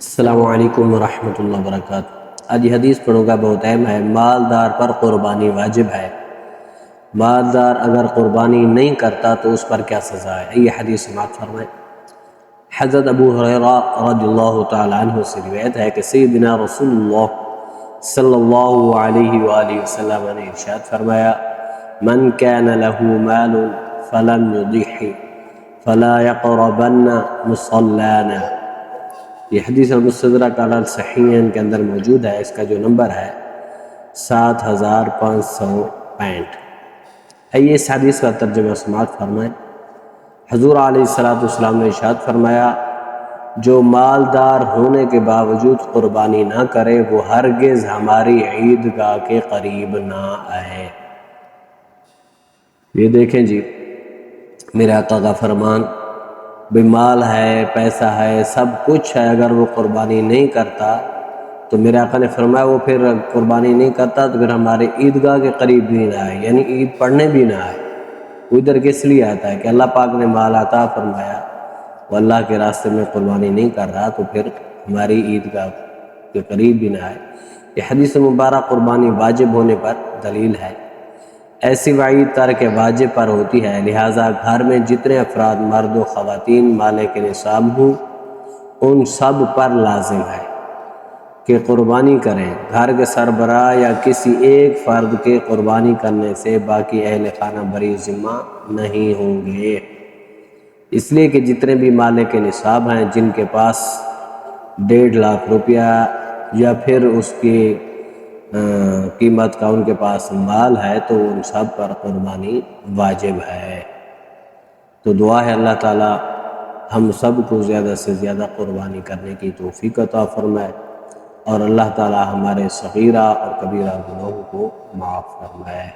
السلام علیکم ورحمۃ اللہ وبرکاتہ۔ آج یہ حدیث پڑھوں گا، بہت اہم ہے۔ مالدار پر قربانی واجب ہے۔ مالدار اگر قربانی نہیں کرتا تو اس پر کیا سزا ہے؟ یہ حدیث سماعت فرمائیں۔ حضرت ابو ہریرہ رضی اللہ تعالی عنہ سے روایت ہے کہ سیدنا رسول اللہ صلی اللہ علیہ وآلہ وسلم نے ارشاد فرمایا، من کان له مال فلم یضح فلا یقربن مصلانا۔ یہ حدیث المستدرک علی الصحیحین کے اندر موجود ہے۔ اس کا جو نمبر ہے 7565۔ آئیے اس حدیث کا ترجمہ سماعت فرمائیں۔ حضور علیہ السلام نے ارشاد فرمایا، جو مالدار ہونے کے باوجود قربانی نہ کرے وہ ہرگز ہماری عیدگاہ کے قریب نہ آئے۔ یہ دیکھیں جی، میرے آقا کا فرمان، بے مال ہے، پیسہ ہے، سب کچھ ہے، اگر وہ قربانی نہیں کرتا تو میرے آقا نے فرمایا وہ پھر قربانی نہیں کرتا تو پھر ہمارے عیدگاہ کے قریب بھی نہ آئے، یعنی عید پڑھنے بھی نہ آئے۔ وہ ادھر کس لیے آتا ہے کہ اللہ پاک نے مال عطا فرمایا، وہ اللہ کے راستے میں قربانی نہیں کر رہا تو پھر ہماری عیدگاہ کے قریب بھی نہ آئے۔ یہ حدیث مبارک قربانی واجب ہونے پر دلیل ہے۔ ایسی وعید ترک واجب پر ہوتی ہے، لہٰذا گھر میں جتنے افراد مرد و خواتین مالک نصاب ہوں ان سب پر لازم ہے کہ قربانی کریں۔ گھر کے سربراہ یا کسی ایک فرد کے قربانی کرنے سے باقی اہل خانہ بری ذمہ نہیں ہوں گے، اس لیے کہ جتنے بھی مالک نصاب ہیں، جن کے پاس 1.5 لاکھ روپیہ یا پھر اس کی قیمت کا ان کے پاس مال ہے تو ان سب پر قربانی واجب ہے۔ تو دعا ہے اللہ تعالی ہم سب کو زیادہ سے زیادہ قربانی کرنے کی توفیق عطا فرمائے، اور اللہ تعالی ہمارے صغیرہ اور کبیرہ گناہوں کو معاف فرمائے۔